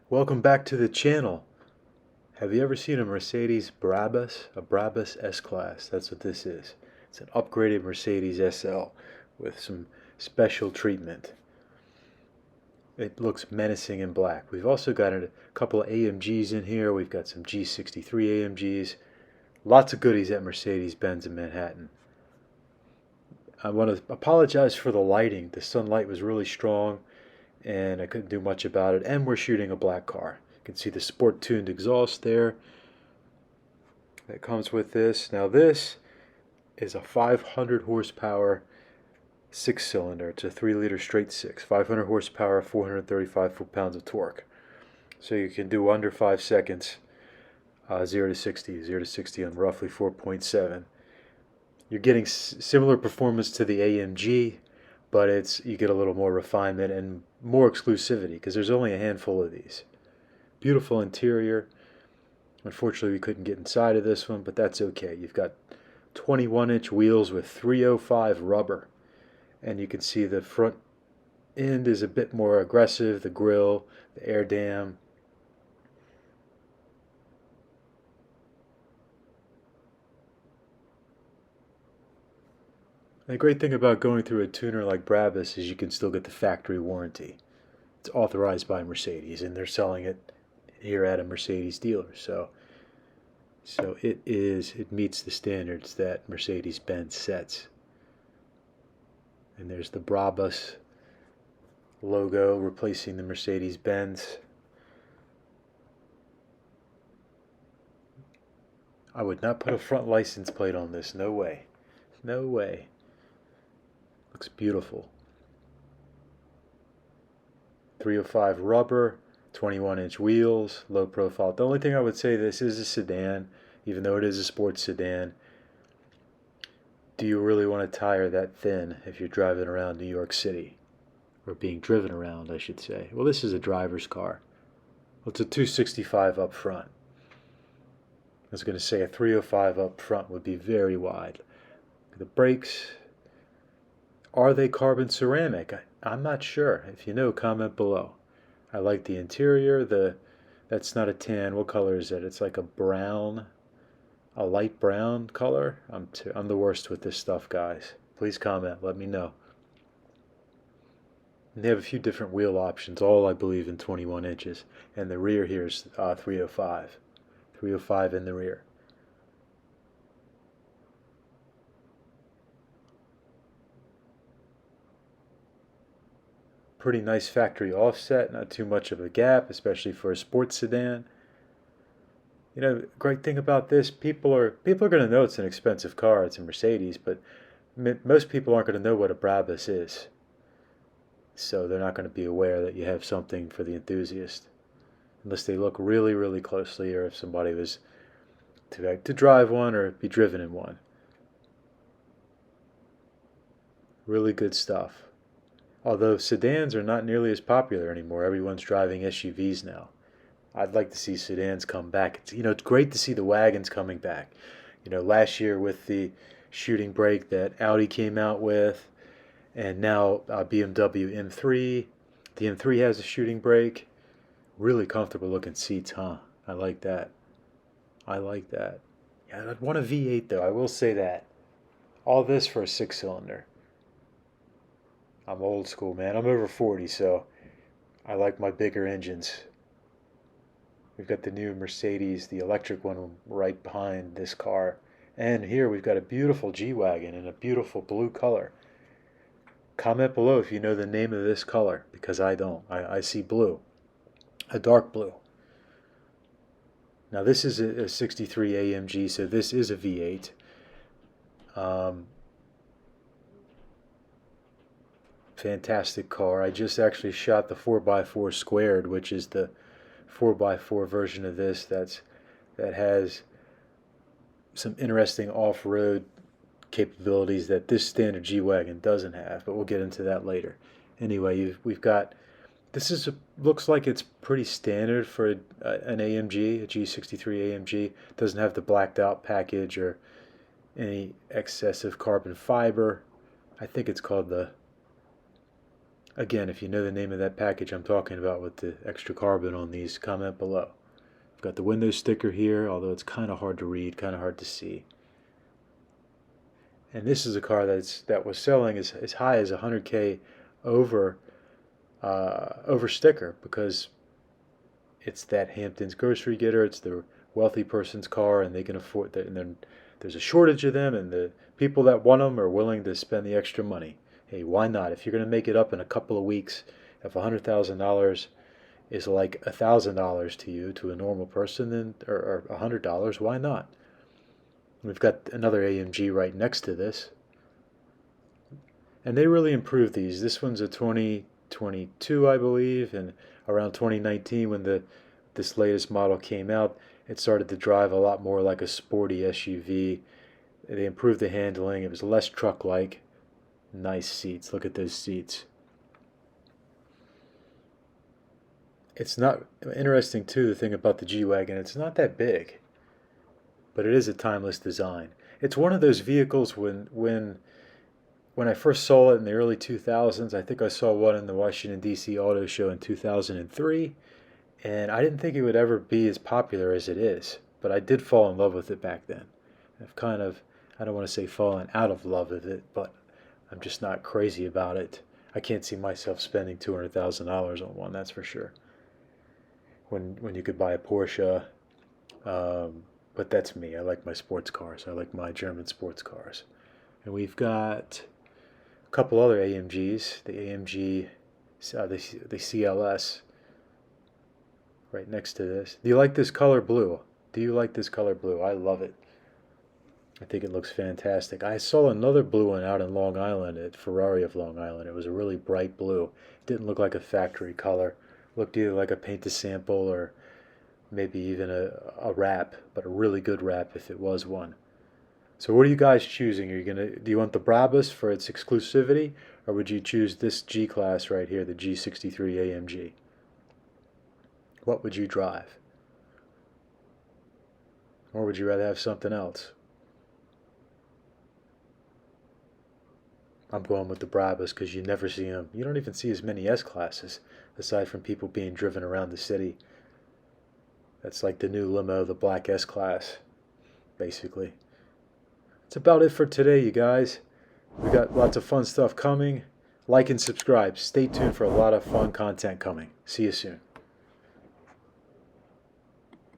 Welcome back to the channel. Have you ever seen a Mercedes Brabus? A Brabus S-Class. That's what this is. It's an upgraded Mercedes SL with some special treatment. It looks menacing in black. We've also got a couple of AMGs in here. We've got some G63 AMGs. Lots of goodies at Mercedes Benz of Manhattan. I want to apologize for the lighting. The sunlight was really strong and I couldn't do much about it. And we're shooting a black car. You can see the sport tuned exhaust there that comes with this. Now this is a 500 horsepower six-cylinder. It's a 3-liter straight six. 500 horsepower, 435 foot-pounds of torque. So you can do under 5 seconds, 0 to 60, 0 to 60 on roughly 4.7. You're getting similar performance to the AMG, but you get a little more refinement and more exclusivity because there's only a handful of these. Beautiful interior. Unfortunately, we couldn't get inside of this one, but that's okay. You've got 21-inch wheels with 305 rubber, and you can see the front end is a bit more aggressive, the grille, the air dam. The great thing about going through a tuner like Brabus is you can still get the factory warranty. It's authorized by Mercedes, and they're selling it here at a Mercedes dealer. So it meets the standards that Mercedes-Benz sets. And there's the Brabus logo replacing the Mercedes-Benz. I would not put a front license plate on this. No way. No way. Looks beautiful. 305 rubber, 21-inch wheels, low profile. The only thing I would say, this is a sedan, even though it is a sports sedan. Do you really want a tire that thin if you're driving around New York City? Or being driven around, I should say. Well, this is a driver's car. Well, it's a 265 up front. I was going to say a 305 up front would be very wide. The brakes, are they carbon ceramic? I'm not sure. If you know, comment below. I like the interior. That's not a tan. What color is it? It's like a brown, a light brown color. I'm the worst with this stuff, guys. Please comment. Let me know. And they have a few different wheel options, all I believe in 21 inches. And the rear here is 305. 305 in the rear. Pretty nice factory offset, not too much of a gap, especially for a sports sedan. You know, great thing about this, people are going to know it's an expensive car. It's a Mercedes, but most people aren't going to know what a Brabus is. So they're not going to be aware that you have something for the enthusiast, unless they look really, really closely, or if somebody was to drive one or be driven in one. Really good stuff. Although sedans are not nearly as popular anymore. Everyone's driving SUVs now. I'd like to see sedans come back. It's great to see the wagons coming back. Last year with the shooting brake that Audi came out with, and now BMW M3. The M3 has a shooting brake. Really comfortable looking seats, huh? I like that. I like that. Yeah, I'd want a V8 though, I will say that. All this for a six-cylinder. I'm old school, man. I'm over 40, so I like my bigger engines. We've got the new Mercedes, the electric one, right behind this car. And here we've got a beautiful G-Wagon in a beautiful blue color. Comment below if you know the name of this color, because I don't. I see blue, a dark blue. Now this is a 63 AMG, so this is a V8. Fantastic car. I just actually shot the 4x4 squared, which is the 4x4 version of this that has some interesting off-road capabilities that this standard G-Wagon doesn't have, but we'll get into that later. Anyway, we've got, looks like it's pretty standard for an AMG, a G63 AMG. Doesn't have the blacked out package or any excessive carbon fiber. I think it's called the Again, if you know the name of that package I'm talking about with the extra carbon on these, comment below. I've got the Windows sticker here, although it's kind of hard to read, kind of hard to see. And this is a car that was selling as high as 100K over over sticker, because it's that Hampton's grocery getter. It's the wealthy person's car, and they can afford that. And then there's a shortage of them, and the people that want them are willing to spend the extra money. Hey, why not? If you're going to make it up in a couple of weeks, if $100,000 is like $1,000 to you, to a normal person, then or $100, why not? We've got another AMG right next to this, and they really improved these. This one's a 2022, I believe, and around 2019 when this latest model came out, it started to drive a lot more like a sporty SUV. They improved the handling. It was less truck-like. Nice seats. Look at those seats. It's not interesting too, the thing about the G-Wagon, it's not that big, but it is a timeless design. It's one of those vehicles when I first saw it in the early 2000s, I think I saw one in the Washington, D.C. Auto Show in 2003, and I didn't think it would ever be as popular as it is, but I did fall in love with it back then. I've kind of, I don't want to say fallen out of love with it, but I'm just not crazy about it. I can't see myself spending $200,000 on one, that's for sure. When you could buy a Porsche, but that's me. I like my sports cars. I like my German sports cars. And we've got a couple other AMGs, the AMG, the CLS, right next to this. Do you like this color blue? Do you like this color blue? I love it. I think it looks fantastic. I saw another blue one out in Long Island at Ferrari of Long Island. It was a really bright blue. It didn't look like a factory color. It looked either like a paint to sample or maybe even a wrap, but a really good wrap if it was one. So what are you guys choosing? Do you want the Brabus for its exclusivity, or would you choose this G-Class right here, the G63 AMG? What would you drive? Or would you rather have something else? I'm going with the Brabus because you never see them. You don't even see as many S-Classes, aside from people being driven around the city. That's like the new limo, the black S-Class, basically. That's about it for today, you guys. We got lots of fun stuff coming. Like and subscribe. Stay tuned for a lot of fun content coming. See you soon.